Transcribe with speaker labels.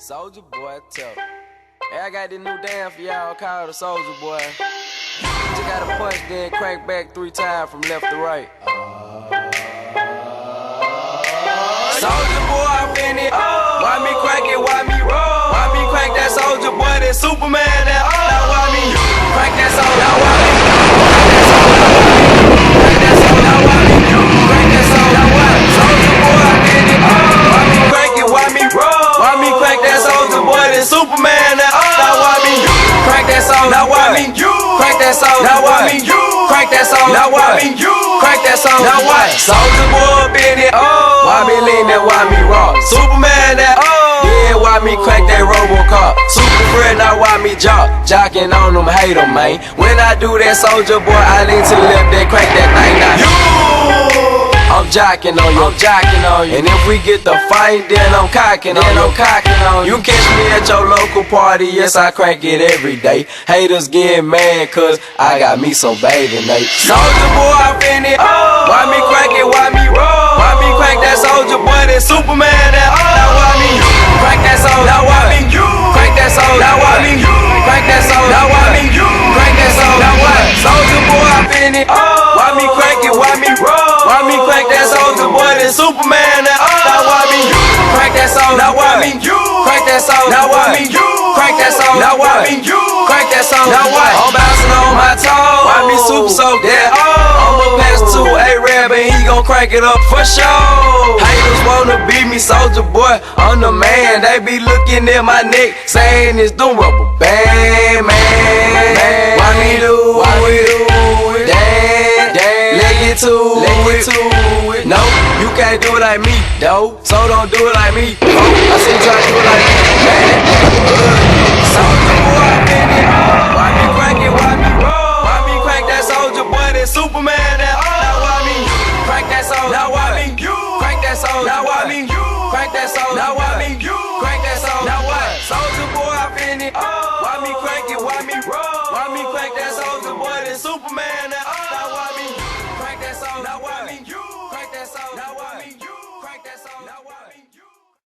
Speaker 1: Soulja Boy tough. Hey, I got this new dance for y'all called the Soulja Boy. Just gotta punch, then crank back 3 times from left to right. Soulja Boy, I'm in it. Why me crank it? Why me roll? Why me crank that Soulja Boy? That Superman? That now why me crank that Soulja? Now why me crank that Soulja? Now why me crank that Soulja? Now why Soulja Boy, I'm in it. Why me crank it? Why me roll? Why me crank that Soulja Boy? That Superman? That now why me crank that Soulja? Now why me crank that Soulja? Now why me crank that Soulja? Now why me crank that Soulja? Now why Soulja Boy up in it? Why me lean that? Why me rock? Superman that? Yeah, why me crank that Robocop? Super friend, now why me jocking on them, hate them, man. When I do that Soulja Boy, I lean to the left, then crank that thing now. I'm jocking on you, And if we get the fight, then I'm cocking on you. You catch me at your local party, yes, I crank it every day. Haters getting mad, cause I got me some bathing Nate. Soulja Boy, I'm in it. Why me crank it? Why me roll? Why me crank that Soulja Boy? That Superman? That now why me crank that Soulja? Now why me crank that Soulja? Now why me crank that Soulja? Now why me crank that Soulja? Now why Soulja Boy, I'm in it. Why me crank it? Why me roll? Why me crank that Soulja Boy? That Superman? That now why me crank that Soulja? Now why me crank that Soulja? Now why me crank that Soulja? Now why me crank that Soulja? Now why I'm bouncing on my toes? Why me super so that I'ma pass to A-Rab and he gon' crank it up for sure. Haters wanna beat me, Soulja Boy, I'm the man. They be looking at my neck, saying it's the rubber band, man. Why me do it? Damn, let get to it. No, you can't do it like me, though. So don't do it like me. I see you try to do it like me, man. Soulja Boy, I'm in it. Why me crank it? Why me roll? Why me crank that Soulja Boy? That Superman? That now why me crank that Soulja? Now why me crank that Soulja? Now why me crank that Soulja? Now why me crank that Soulja? Now why Soulja Boy, I'm in it. Why me crank it? Why me roll? Why me crank that